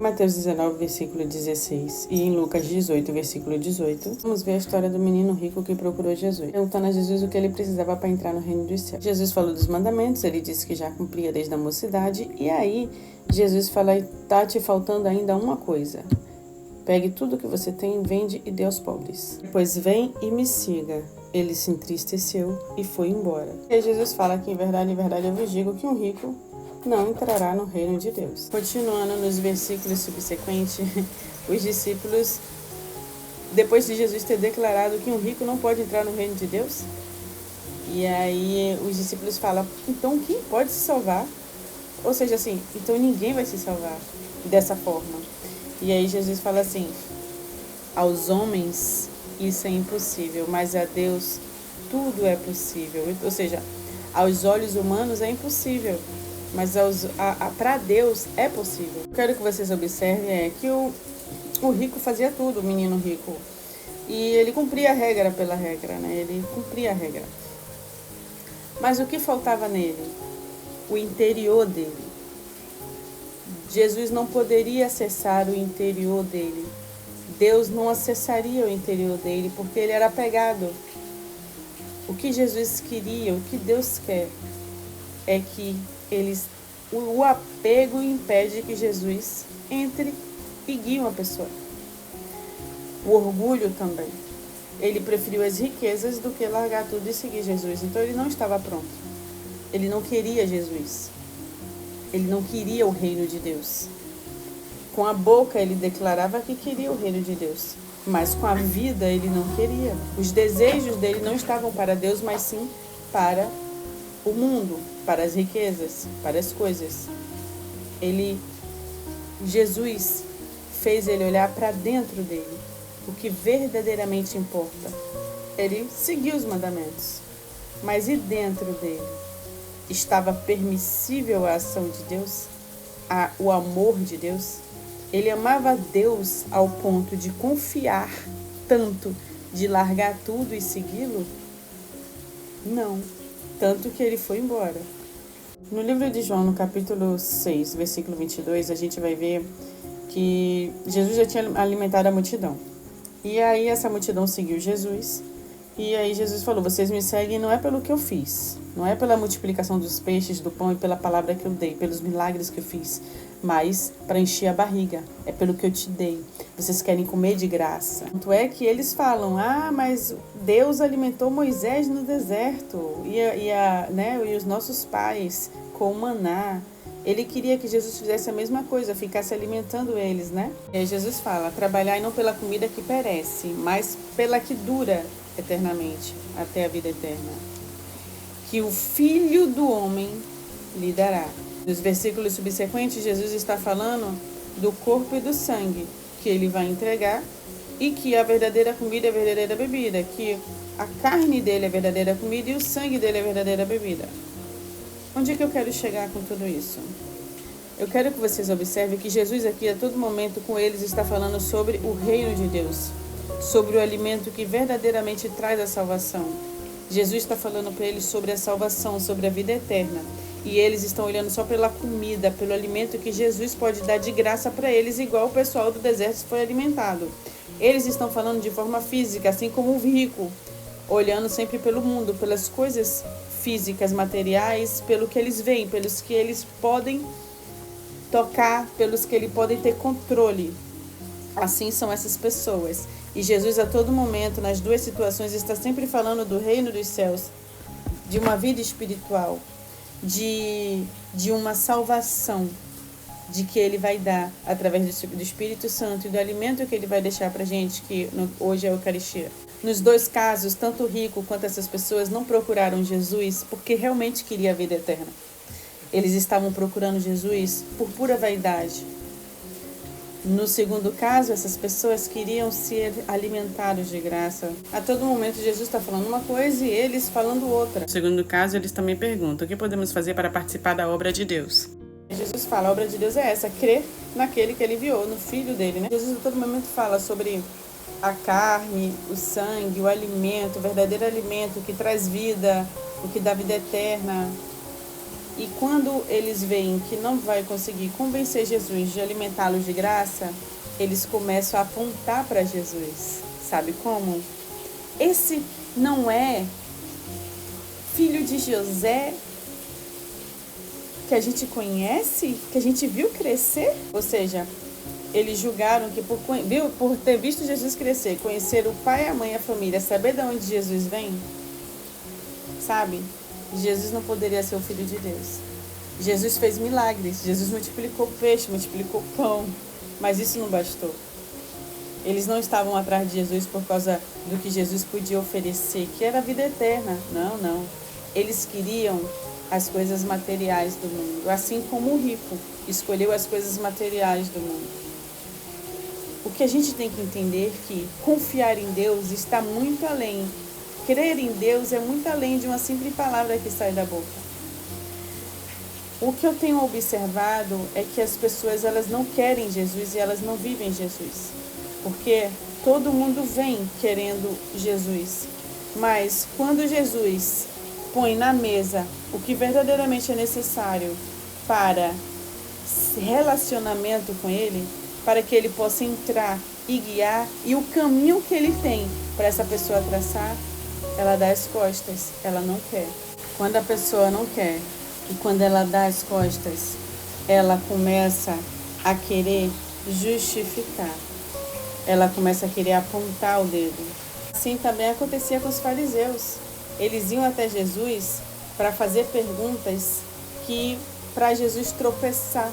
Mateus 19, versículo 16 e em Lucas 18, versículo 18, vamos ver a história do menino rico que procurou Jesus, perguntando a Jesus o que ele precisava para entrar no reino dos céus. Jesus falou dos mandamentos, ele disse que já cumpria desde a mocidade, e aí Jesus fala, tá te faltando ainda uma coisa. Pegue tudo que você tem, vende e dê aos pobres. Depois vem e me siga. Ele se entristeceu e foi embora. E Jesus fala que em verdade eu vos digo que um rico não entrará no reino de Deus. Continuando nos versículos subsequentes, os discípulos, depois de Jesus ter declarado que um rico não pode entrar no reino de Deus, e aí os discípulos falam, então quem pode se salvar? Ou seja, assim, então ninguém vai se salvar dessa forma. E aí Jesus fala assim, aos homens isso é impossível, mas a Deus tudo é possível. Ou seja, aos olhos humanos é impossível, mas para Deus é possível. Eu quero que vocês observem que o rico fazia tudo, o menino rico. E ele cumpria a regra pela regra, né? Ele cumpria a regra. Mas o que faltava nele? O interior dele. Jesus não poderia acessar o interior dele. Deus não acessaria o interior dele, porque ele era apegado. O que Jesus queria, o que Deus quer, é que o apego impede que Jesus entre e guie uma pessoa. O orgulho também. Ele preferiu as riquezas do que largar tudo e seguir Jesus. Então ele não estava pronto. Ele não queria Jesus. Ele não queria o reino de Deus. Com a boca ele declarava que queria o reino de Deus, mas com a vida ele não queria. Os desejos dele não estavam para Deus, mas sim para o mundo, para as riquezas, para as coisas. Jesus fez ele olhar para dentro dele, o que verdadeiramente importa. Ele seguiu os mandamentos, mas e dentro dele? Estava permissível a ação de Deus? O amor de Deus? Ele amava Deus ao ponto de confiar tanto, de largar tudo e segui-lo? Não. Tanto que ele foi embora. No livro de João, no capítulo 6, versículo 22, a gente vai ver que Jesus já tinha alimentado a multidão. E aí essa multidão seguiu Jesus. E aí Jesus falou, vocês me seguem não é pelo que eu fiz, não é pela multiplicação dos peixes, do pão e pela palavra que eu dei, pelos milagres que eu fiz, mas para encher a barriga, é pelo que eu te dei. Vocês querem comer de graça. Tanto é que eles falam, mas Deus alimentou Moisés no deserto e os nossos pais com o maná. Ele queria que Jesus fizesse a mesma coisa, ficasse alimentando eles, né? E aí Jesus fala, trabalhai não pela comida que perece, mas pela que dura eternamente, até a vida eterna, que o Filho do Homem lhe dará. Nos versículos subsequentes, Jesus está falando do corpo e do sangue que ele vai entregar e que a verdadeira comida é a verdadeira bebida, que a carne dele é a verdadeira comida e o sangue dele é a verdadeira bebida. Onde é que eu quero chegar com tudo isso? Eu quero que vocês observem que Jesus aqui, a todo momento, com eles, está falando sobre o reino de Deus, sobre o alimento que verdadeiramente traz a salvação. Jesus está falando para eles sobre a salvação, sobre a vida eterna. E eles estão olhando só pela comida, pelo alimento que Jesus pode dar de graça para eles, igual o pessoal do deserto foi alimentado. Eles estão falando de forma física, assim como o rico, olhando sempre pelo mundo, pelas coisas físicas, materiais, pelo que eles veem, pelos que eles podem tocar, pelos que eles podem ter controle. Assim são essas pessoas. E Jesus, a todo momento, nas duas situações, está sempre falando do reino dos céus, de uma vida espiritual, de uma salvação, de que ele vai dar através do Espírito Santo e do alimento que ele vai deixar para a gente, que hoje é a Eucaristia. Nos dois casos, tanto o rico quanto essas pessoas não procuraram Jesus porque realmente queria a vida eterna. Eles estavam procurando Jesus por pura vaidade. No segundo caso, essas pessoas queriam ser alimentados de graça. A todo momento, Jesus está falando uma coisa e eles falando outra. No segundo caso, eles também perguntam, o que podemos fazer para participar da obra de Deus? Jesus fala, a obra de Deus é essa, crer naquele que ele enviou, no Filho dele, né? Jesus a todo momento fala sobre a carne, o sangue, o alimento, o verdadeiro alimento que traz vida, o que dá vida eterna. E quando eles veem que não vai conseguir convencer Jesus de alimentá-los de graça, eles começam a apontar para Jesus. Sabe como? Esse não é filho de José que a gente conhece, que a gente viu crescer? Ou seja, eles julgaram que por ter visto Jesus crescer, conhecer o pai, a mãe e a família, saber de onde Jesus vem, sabe? Jesus não poderia ser o Filho de Deus. Jesus fez milagres, Jesus multiplicou peixe, multiplicou pão, mas isso não bastou. Eles não estavam atrás de Jesus por causa do que Jesus podia oferecer, que era a vida eterna. Não. Eles queriam as coisas materiais do mundo, assim como o rico escolheu as coisas materiais do mundo. O que a gente tem que entender é que confiar em Deus está muito além. Crer em Deus é muito além de uma simples palavra que sai da boca. O que eu tenho observado é que as pessoas elas não querem Jesus e elas não vivem Jesus. Porque todo mundo vem querendo Jesus. Mas quando Jesus põe na mesa o que verdadeiramente é necessário para relacionamento com Ele, para que Ele possa entrar e guiar, e o caminho que Ele tem para essa pessoa traçar, ela dá as costas, ela não quer. Quando a pessoa não quer e quando ela dá as costas, ela começa a querer justificar. Ela começa a querer apontar o dedo. Assim também acontecia com os fariseus. Eles iam até Jesus para fazer perguntas que para Jesus tropeçar,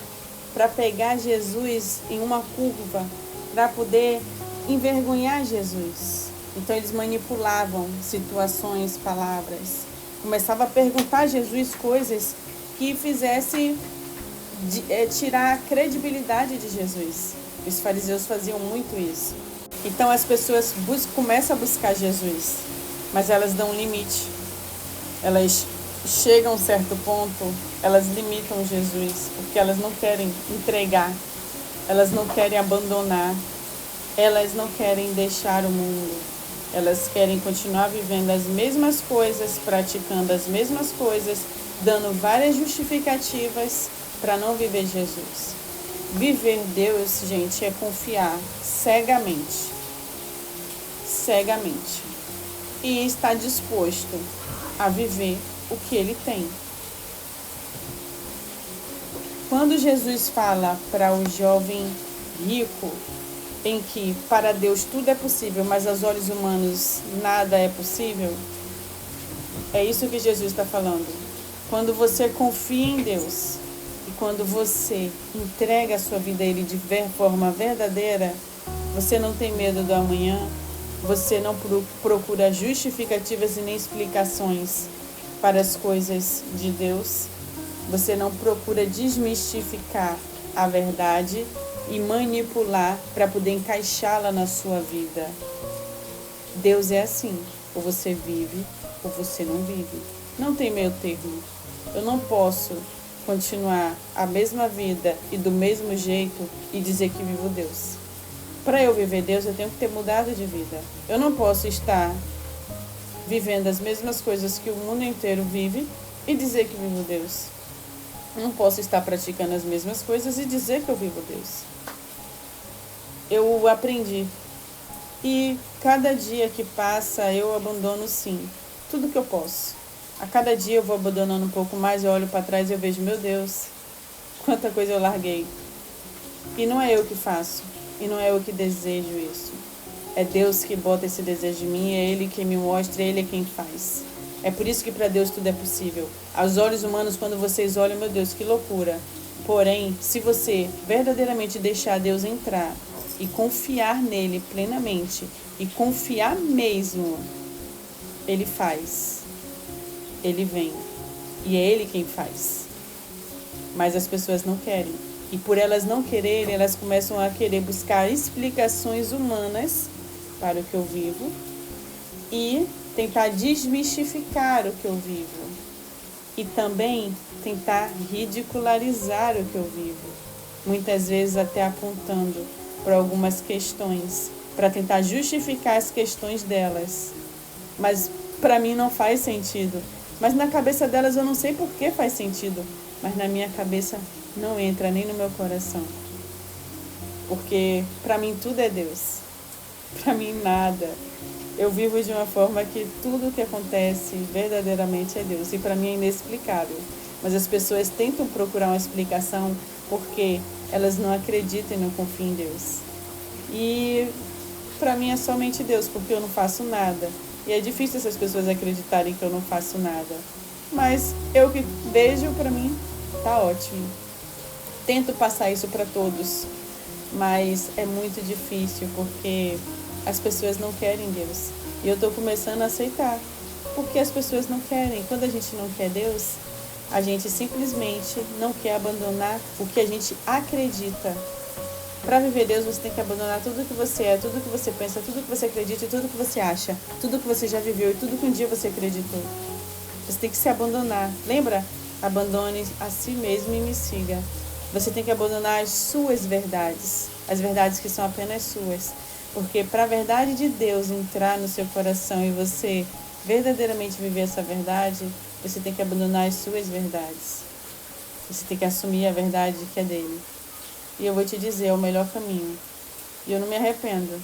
para pegar Jesus em uma curva, para poder envergonhar Jesus. Então eles manipulavam situações, palavras. Começava a perguntar a Jesus coisas que fizessem tirar a credibilidade de Jesus. Os fariseus faziam muito isso. Então as pessoas começam a buscar Jesus, mas elas dão um limite. Elas chegam a um certo ponto, elas limitam Jesus, porque elas não querem entregar, elas não querem abandonar, elas não querem deixar o mundo. Elas querem continuar vivendo as mesmas coisas, praticando as mesmas coisas, dando várias justificativas para não viver Jesus. Viver Deus, gente, é confiar cegamente. Cegamente. E estar disposto a viver o que Ele tem. Quando Jesus fala para o jovem rico, em que para Deus tudo é possível, mas aos olhos humanos nada é possível, é isso que Jesus está falando. Quando você confia em Deus e quando você entrega a sua vida a Ele de forma verdadeira, você não tem medo do amanhã, você não procura justificativas e nem explicações para as coisas de Deus, você não procura desmistificar a verdade e manipular para poder encaixá-la na sua vida. Deus é assim, ou você vive ou você não vive. Não tem meio termo. Eu não posso continuar a mesma vida e do mesmo jeito e dizer que vivo Deus. Para eu viver Deus, eu tenho que ter mudado de vida. Eu não posso estar vivendo as mesmas coisas que o mundo inteiro vive e dizer que vivo Deus. Eu não posso estar praticando as mesmas coisas e dizer que eu vivo Deus. Eu aprendi. E cada dia que passa, eu abandono sim, tudo que eu posso. A cada dia eu vou abandonando um pouco mais, eu olho para trás e eu vejo, meu Deus, quanta coisa eu larguei. E não é eu que faço, e não é eu que desejo isso. É Deus que bota esse desejo em mim, é Ele quem me mostra, Ele é quem faz. É por isso que para Deus tudo é possível. Aos olhos humanos, quando vocês olham, meu Deus, que loucura. Porém, se você verdadeiramente deixar Deus entrar e confiar nele plenamente, e confiar mesmo, Ele faz. Ele vem. E é Ele quem faz. Mas as pessoas não querem. E por elas não quererem, elas começam a querer buscar explicações humanas para o que eu vivo e tentar desmistificar o que eu vivo. E também tentar ridicularizar o que eu vivo. Muitas vezes até apontando para algumas questões, para tentar justificar as questões delas. Mas para mim não faz sentido Mas na cabeça delas eu não sei por que faz sentido, mas na minha cabeça não entra, nem no meu coração. Porque para mim tudo é Deus, para mim nada. Eu vivo de uma forma que tudo que acontece verdadeiramente é Deus, e para mim é inexplicável. Mas as pessoas tentam procurar uma explicação porque elas não acreditam e não confiam em Deus. E para mim é somente Deus, porque eu não faço nada. E é difícil essas pessoas acreditarem que eu não faço nada. Mas eu que vejo, para mim, tá ótimo. Tento passar isso para todos, mas é muito difícil porque as pessoas não querem Deus. E eu estou começando a aceitar, porque as pessoas não querem. Quando a gente não quer Deus, a gente simplesmente não quer abandonar o que a gente acredita. Para viver Deus, você tem que abandonar tudo que você é, tudo que você pensa, tudo que você acredita e tudo que você acha, tudo que você já viveu e tudo que um dia você acreditou. Você tem que se abandonar. Lembra? Abandone a si mesmo e me siga. Você tem que abandonar as suas verdades, as verdades que são apenas suas. Porque para a verdade de Deus entrar no seu coração e você verdadeiramente viver essa verdade, você tem que abandonar as suas verdades. Você tem que assumir a verdade que é dele. E eu vou te dizer, é o melhor caminho. E eu não me arrependo.